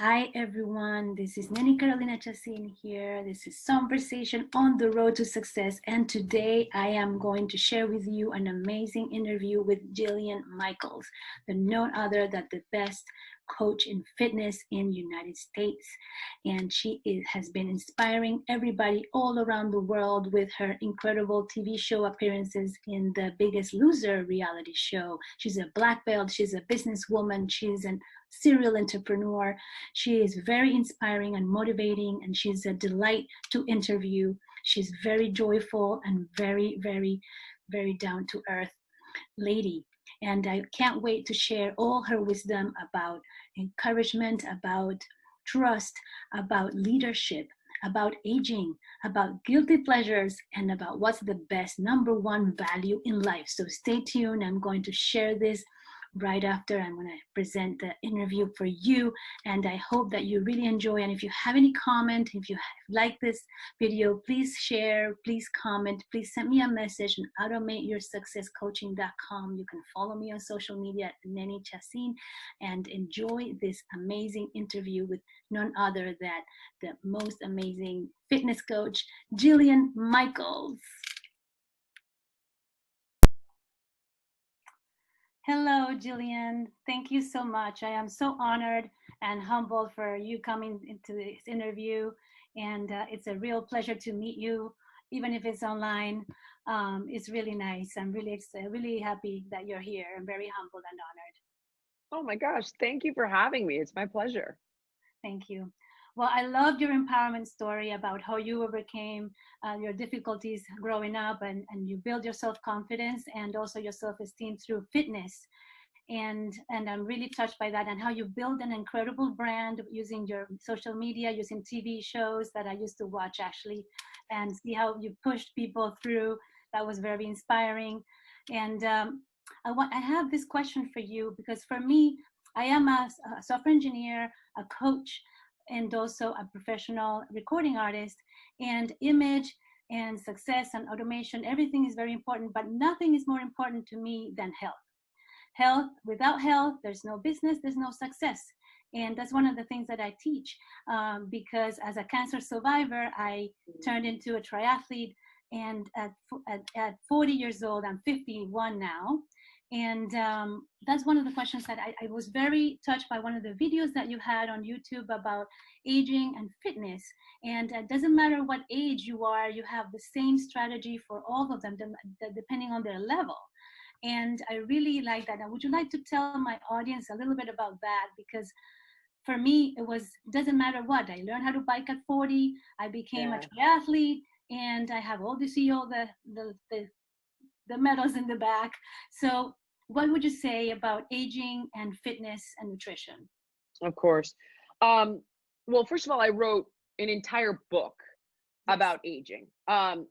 Hi everyone, this is Neni Carolina Chacin here. This is Songversation on the road to success, and today I am going to share with you an amazing interview with Jillian Michaels, the none other than the best coach in fitness in the United States. And has been inspiring everybody all around the world with her incredible TV show appearances in The Biggest Loser reality show. She's a black belt, she's a businesswoman, she's an serial entrepreneur. She is very inspiring and motivating, and she's a delight to interview. She's very joyful and very, very, very down to earth lady. And I can't wait to share all her wisdom about encouragement, about trust, about leadership, about aging, about guilty pleasures, and about what's the best number one value in life. So stay tuned. I'm going to share this right after I'm going to present the interview for you, and I hope that you really enjoy. And if you have any comment, if you like this video, please share, please comment, please send me a message on automateyoursuccesscoaching.com. You can follow me on social media at Neni Chacin, and enjoy this amazing interview with none other than the most amazing fitness coach, Jillian Michaels. Hello, Jillian. Thank you so much. I am so honored and humbled for you coming into this interview. And it's a real pleasure to meet you, even if it's online. It's really nice. I'm really happy that you're here. I'm very humbled and honored. Oh my gosh, thank you for having me. It's my pleasure. Thank you. Well, I loved your empowerment story about how you overcame your difficulties growing up, and you build your self-confidence and also your self-esteem through fitness. And I'm really touched by that, and how you build an incredible brand using your social media, using TV shows that I used to watch actually, and see how you pushed people through. That was very inspiring. And I have this question for you, because for me, I am a software engineer, a coach, and also a professional recording artist. And image and success and automation, everything is very important, but nothing is more important to me than health. Without health, there's no business, there's no success. And that's one of the things that I teach, because as a cancer survivor, I turned into a triathlete. And at 40 years old, I'm 51 now. And that's one of the questions that I was very touched by one of the videos that you had on YouTube about aging and fitness. And it doesn't matter what age you are, you have the same strategy for all of them, depending on their level. And I really like that. Now, would you like to tell my audience a little bit about that? Because for me, doesn't matter what. I learned how to bike at 40. I became a triathlete, and I have all the medals in the back. So what would you say about aging and fitness and nutrition? Of course. Well, first of all, I wrote an entire book about aging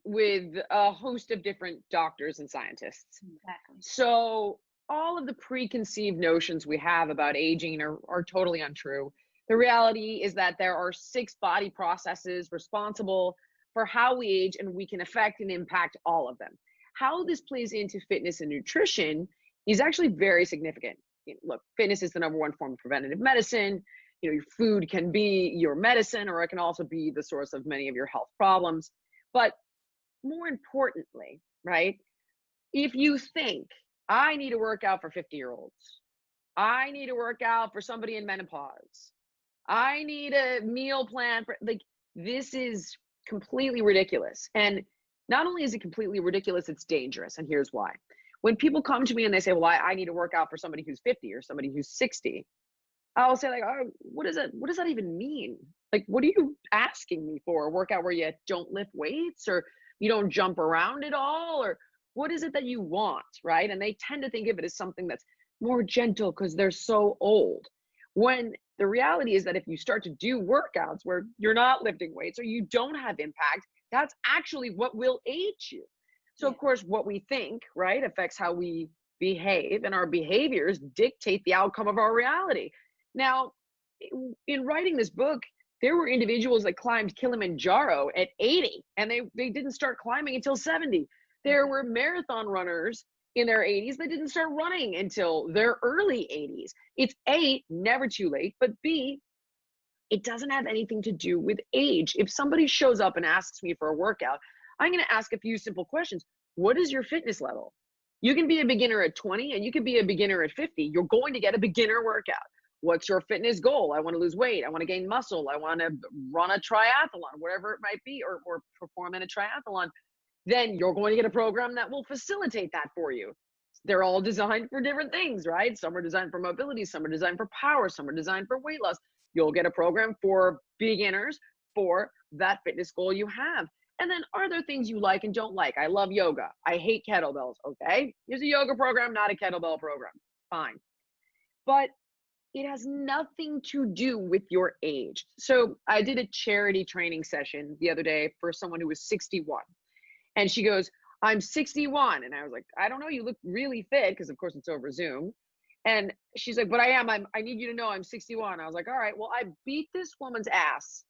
with a host of different doctors and scientists. Exactly. So all of the preconceived notions we have about aging are totally untrue. The reality is that there are 6 body processes responsible for how we age, and we can affect and impact all of them. How this plays into fitness and nutrition is actually very significant. Look, fitness is the #1 form of preventative medicine. Your food can be your medicine, or it can also be the source of many of your health problems. But more importantly, right, if you think I need to work out for 50-year-olds, I need to work out for somebody in menopause, I need a meal plan for, like, this is completely ridiculous. And not only is it completely ridiculous, it's dangerous. And here's why. When people come to me and they say, well, I need to work out for somebody who's 50 or somebody who's 60, I'll say, like, oh, what does that even mean? Like, what are you asking me for? A workout where you don't lift weights, or you don't jump around at all? Or what is it that you want, right? And they tend to think of it as something that's more gentle because they're so old. When the reality is that if you start to do workouts where you're not lifting weights or you don't have impact, that's actually what will age you. So, of course, what we think, right, affects how we behave, and our behaviors dictate the outcome of our reality. Now, in writing this book, there were individuals that climbed Kilimanjaro at 80, and they didn't start climbing until 70. There were marathon runners in their 80s that didn't start running until their early 80s. It's A, never too late, but B, It doesn't have anything to do with age. If somebody shows up and asks me for a workout, I'm going to ask a few simple questions. What is your fitness level? You can be a beginner at 20 and you can be a beginner at 50. You're going to get a beginner workout. What's your fitness goal? I want to lose weight. I want to gain muscle. I want to run a triathlon, whatever it might be, or perform in a triathlon. Then you're going to get a program that will facilitate that for you. They're all designed for different things, right? Some are designed for mobility, some are designed for power, some are designed for weight loss. You'll get a program for beginners for that fitness goal you have. And then are there things you like and don't like? I love yoga. I hate kettlebells. Okay. Here's a yoga program, not a kettlebell program. Fine. But it has nothing to do with your age. So I did a charity training session the other day for someone who was 61. And she goes, I'm 61. And I was like, I don't know. You look really fit, because of course it's over Zoom. And she's like, but I need you to know I'm 61. I was like, all right, well, I beat this woman's ass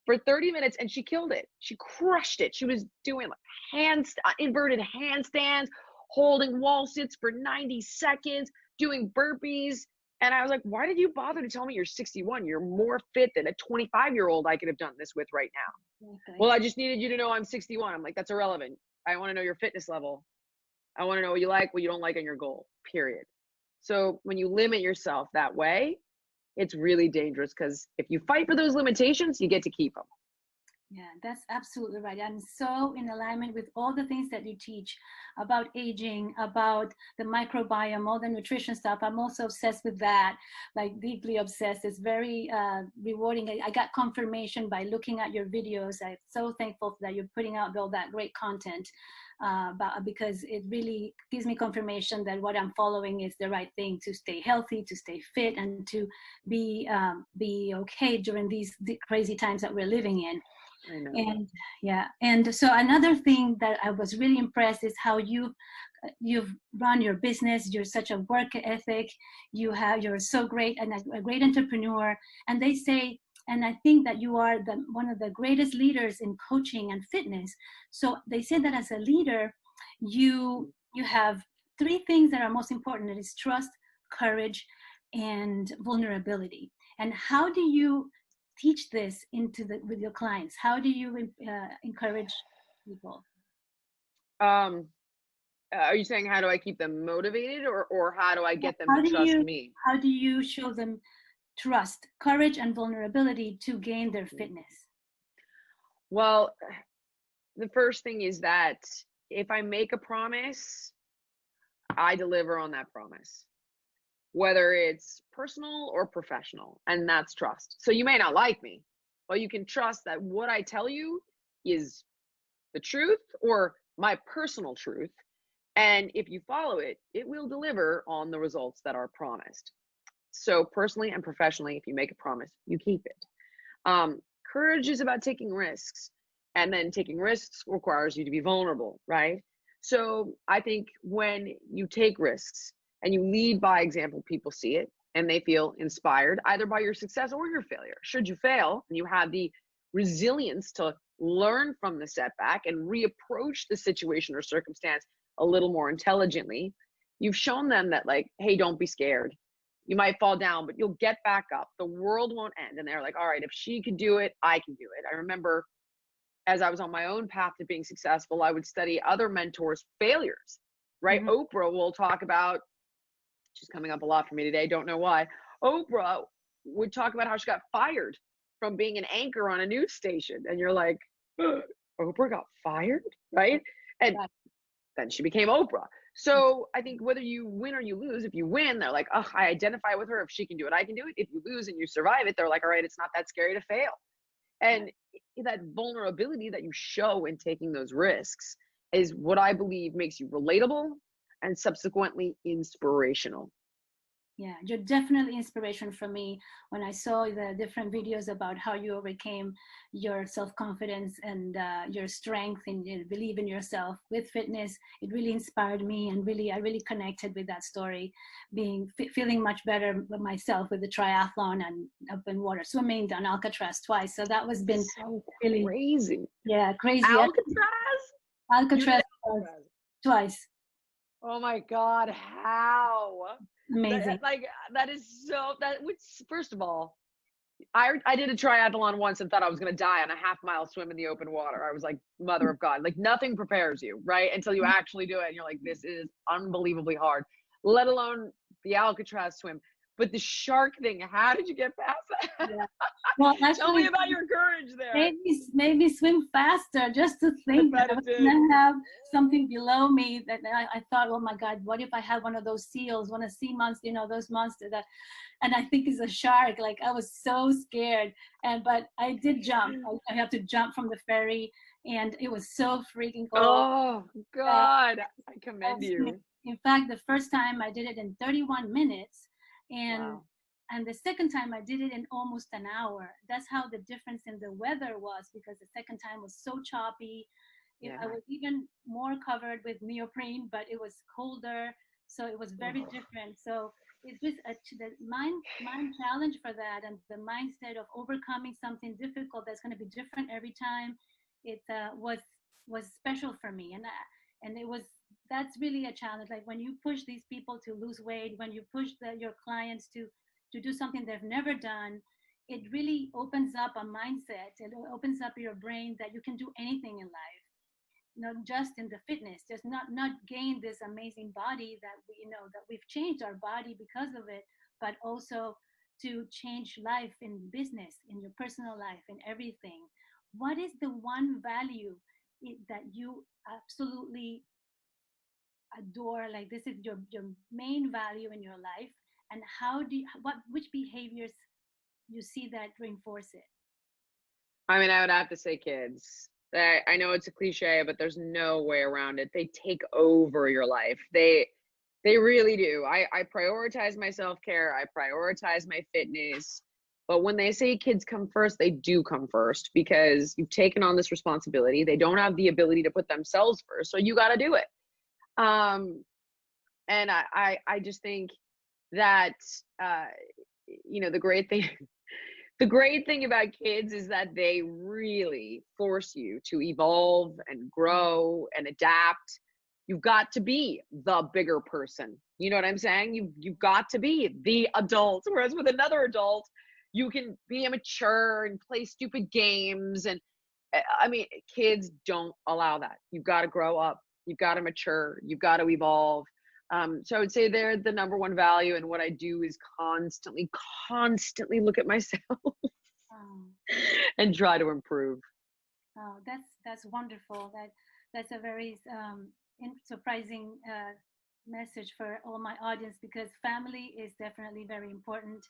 for 30 minutes and she killed it. She crushed it. She was doing like inverted handstands, holding wall sits for 90 seconds, doing burpees. And I was like, why did you bother to tell me you're 61? You're more fit than a 25-year-old I could have done this with right now. Okay. Well, I just needed you to know I'm 61. I'm like, that's irrelevant. I want to know your fitness level. I want to know what you like, what you don't like, and your goal, period. So when you limit yourself that way, it's really dangerous, because if you fight for those limitations, you get to keep them. Yeah, that's absolutely right. I'm so in alignment with all the things that you teach about aging, about the microbiome, all the nutrition stuff. I'm also obsessed with that, like deeply obsessed. It's very rewarding. I got confirmation by looking at your videos. I'm so thankful that you're putting out all that great content, because it really gives me confirmation that what I'm following is the right thing to stay healthy, to stay fit, and to be okay during these crazy times that we're living in. I know. And yeah, and so another thing that I was really impressed is how you've run your business. You're such a work ethic. You're so great and a great entrepreneur. And they say, and I think that you are one of the greatest leaders in coaching and fitness. So they say that as a leader, you have three things that are most important. It is trust, courage, and vulnerability. And how do you teach this with your clients? How do you encourage people? Are you saying how do I keep them motivated, or how do I get them to trust me? How do you show them trust, courage, and vulnerability to gain their fitness? Well, the first thing is that if I make a promise, I deliver on that promise, whether it's personal or professional, and that's trust. So you may not like me, but you can trust that what I tell you is the truth or my personal truth. And if you follow it, it will deliver on the results that are promised. So personally and professionally, if you make a promise, you keep it. Courage is about taking risks, and then taking risks requires you to be vulnerable, right? So I think when you take risks and you lead by example, people see it and they feel inspired either by your success or your failure. Should you fail, and you have the resilience to learn from the setback and reapproach the situation or circumstance a little more intelligently, you've shown them that, like, hey, don't be scared. You might fall down, but you'll get back up. The world won't end. And they're like, all right, if she could do it, I can do it. I remember as I was on my own path to being successful, I would study other mentors' failures, right? Mm-hmm. Oprah will talk about, she's coming up a lot for me today, don't know why. Oprah would talk about how she got fired from being an anchor on a news station. And you're like, Oprah got fired, right? And then she became Oprah. So I think whether you win or you lose, if you win, they're like, oh, I identify with her. If she can do it, I can do it. If you lose and you survive it, they're like, all right, it's not that scary to fail. And that vulnerability that you show in taking those risks is what I believe makes you relatable and subsequently inspirational. Yeah, you're definitely inspiration for me. When I saw the different videos about how you overcame your self-confidence and your strength and you believe in yourself with fitness, it really inspired me, and I really connected with that story, feeling much better with myself with the triathlon and open water swimming, done Alcatraz twice. So that was been so really crazy. Yeah, crazy. Alcatraz twice. Oh my God, how? Amazing. That is so, that would, first of all, I did a triathlon once and thought I was going to die on a half-mile swim in the open water. I was like, mother of God, like nothing prepares you, right? Until you actually do it. And you're like, this is unbelievably hard, let alone the Alcatraz swim. But the shark thing, how did you get past that? Yeah. Well, Tell me actually, about your courage there. maybe swim faster just to I think that bet I it was did. gonna have something below me. That I thought, oh my God, what if I had one of those seals, one of sea monsters, you know, those monsters that, and I think it's a shark. Like I was so scared, but I did jump. I have to jump from the ferry, and it was so freaking cold. Oh, Uh, God. I commend you. in fact, the first time I did it in 31 minutes, and Wow. and the second time I did it in almost an hour. That's how the difference in the weather was, because the second time was so choppy. Yeah. I was even more covered with neoprene, but it was colder, so it was very different. So it was the mind challenge for that, and the mindset of overcoming something difficult that's going to be different every time. It was special for me, and it was that's really a challenge. Like when you push these people to lose weight, when you push your clients to do something they've never done, it really opens up a mindset. It opens up your brain that you can do anything in life, not just in the fitness, just not gain this amazing body that that we've changed our body because of it, but also to change life in business, in your personal life, in everything. What is the one value that you absolutely adore, like this is your main value in your life, and how do you, what which behaviors you see that reinforce it? I mean, I would have to say kids. I know it's a cliche, but there's no way around it. They take over your life. They really do. I prioritize my self-care. I prioritize my fitness. But when they say kids come first, they do come first because you've taken on this responsibility. They don't have the ability to put themselves first, so you got to do it. Um, and I just think that uh, the great thing the great thing about kids is that they really force you to evolve and grow and adapt. You've got to be the bigger person. You know what I'm saying? You've got to be the adult. Whereas with another adult, you can be immature and play stupid games. And I mean, kids don't allow that. You've got to grow up. You've got to mature. You've got to evolve. So I would say they're the number one value. And what I do is constantly look at myself um, and try to improve. oh, that's wonderful. That's a very surprising message for all my audience, because family is definitely very important,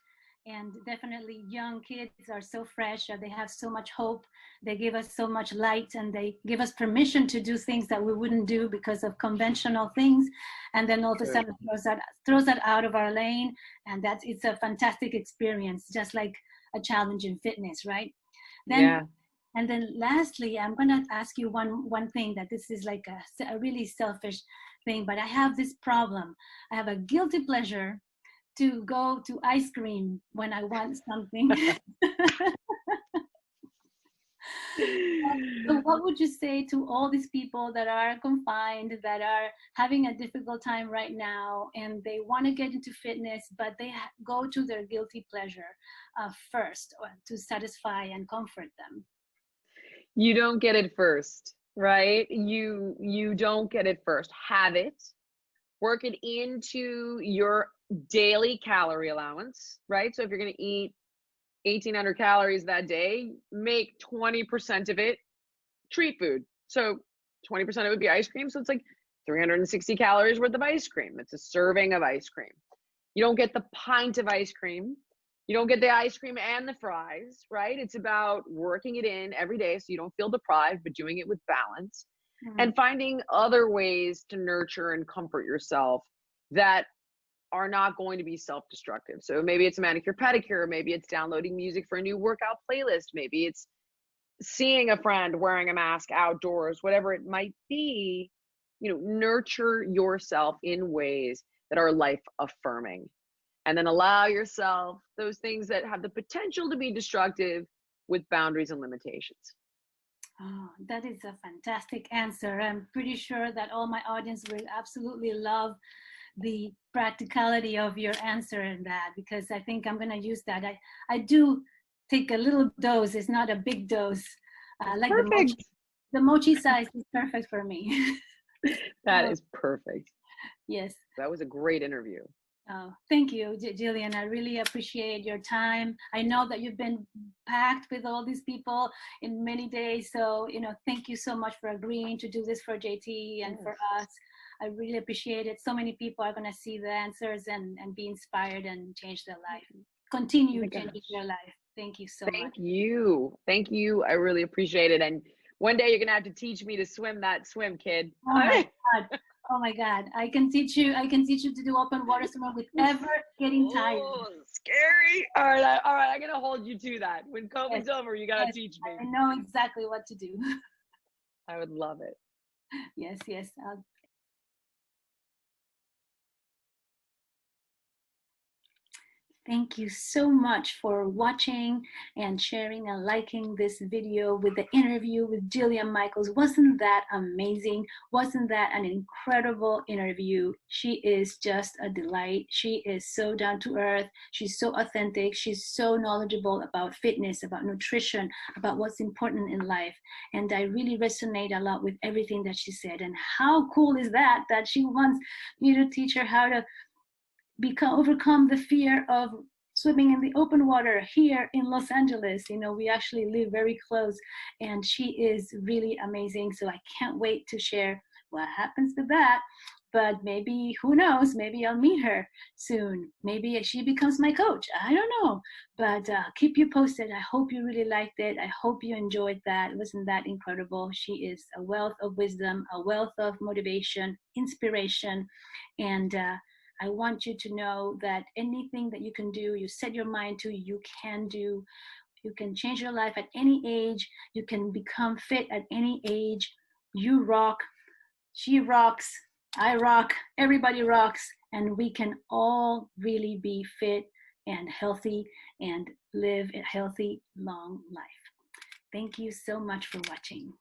and definitely young kids are so fresh. They have so much hope. They give us so much light, and they give us permission to do things that we wouldn't do because of conventional things, and then all of a True. sudden throws that out of our lane, and it's a fantastic experience, just like a challenge in fitness, right? Then Yeah. and then lastly, I'm going to ask you one thing, that this is like a really selfish thing, but I have this problem. I have a guilty pleasure to go to ice cream when I want something. So what would you say to all these people that are confined, that are having a difficult time right now, and they want to get into fitness, but they go to their guilty pleasure first, to satisfy and comfort them? You don't get it first, right? You don't get it first. Have it. Work it into your daily calorie allowance, right? So if you're going to eat 1,800 calories that day, make 20% of it treat food. So 20% of it would be ice cream. So it's like 360 calories worth of ice cream. It's a serving of ice cream. You don't get the pint of ice cream. You don't get the ice cream and the fries, right? It's about working it in every day so you don't feel deprived, but doing it with balance Mm. and finding other ways to nurture and comfort yourself that are not going to be self-destructive. So maybe it's a manicure pedicure, maybe it's downloading music for a new workout playlist, maybe it's seeing a friend wearing a mask outdoors, whatever it might be. Nurture yourself in ways that are life affirming, and then allow yourself those things that have the potential to be destructive with boundaries and limitations. Oh, that is a fantastic answer. I'm pretty sure that all my audience will absolutely love the practicality of your answer in that, because I think I'm going to use that. I do take a little dose. It's not a big dose. Like Perfect. the mochi size is perfect for me. That is perfect. Yes. That was a great interview. Oh, thank you, Jillian. I really appreciate your time. I know that you've been packed with all these people in many days. So, thank you so much for agreeing to do this for JT and for us. I really appreciate it. So many people are going to see the answers and be inspired and change their life. Continue changing their life. Thank you so much. Thank you. Thank you. I really appreciate it. And one day you're going to have to teach me to swim that swim, kid. Oh my God. Oh my God. I can teach you to do open water swimming without getting tired. Oh, scary. All right. I'm going to hold you to that. When COVID's over, you got to teach me. I know exactly what to do. I would love it. Yes. Thank you so much for watching and sharing and liking this video with the interview with Jillian Michaels. Wasn't that amazing? Wasn't that an incredible interview? She is just a delight. She is so down to earth. She's so authentic. She's so knowledgeable about fitness, about nutrition, about what's important in life. And I really resonate a lot with everything that she said. And how cool is that she wants me to teach her how to overcome the fear of swimming in the open water here in Los Angeles. We actually live very close, and she is really amazing. So I can't wait to share what happens with that. But maybe, who knows, maybe I'll meet her soon. Maybe she becomes my coach. I don't know. But keep you posted. I hope you really liked it. I hope you enjoyed that. Wasn't that incredible? She is a wealth of wisdom, a wealth of motivation, inspiration, and I want you to know that anything that you can do, you set your mind to, you can do. You can change your life at any age. You can become fit at any age. You rock. She rocks. I rock. Everybody rocks. And we can all really be fit and healthy and live a healthy, long life. Thank you so much for watching.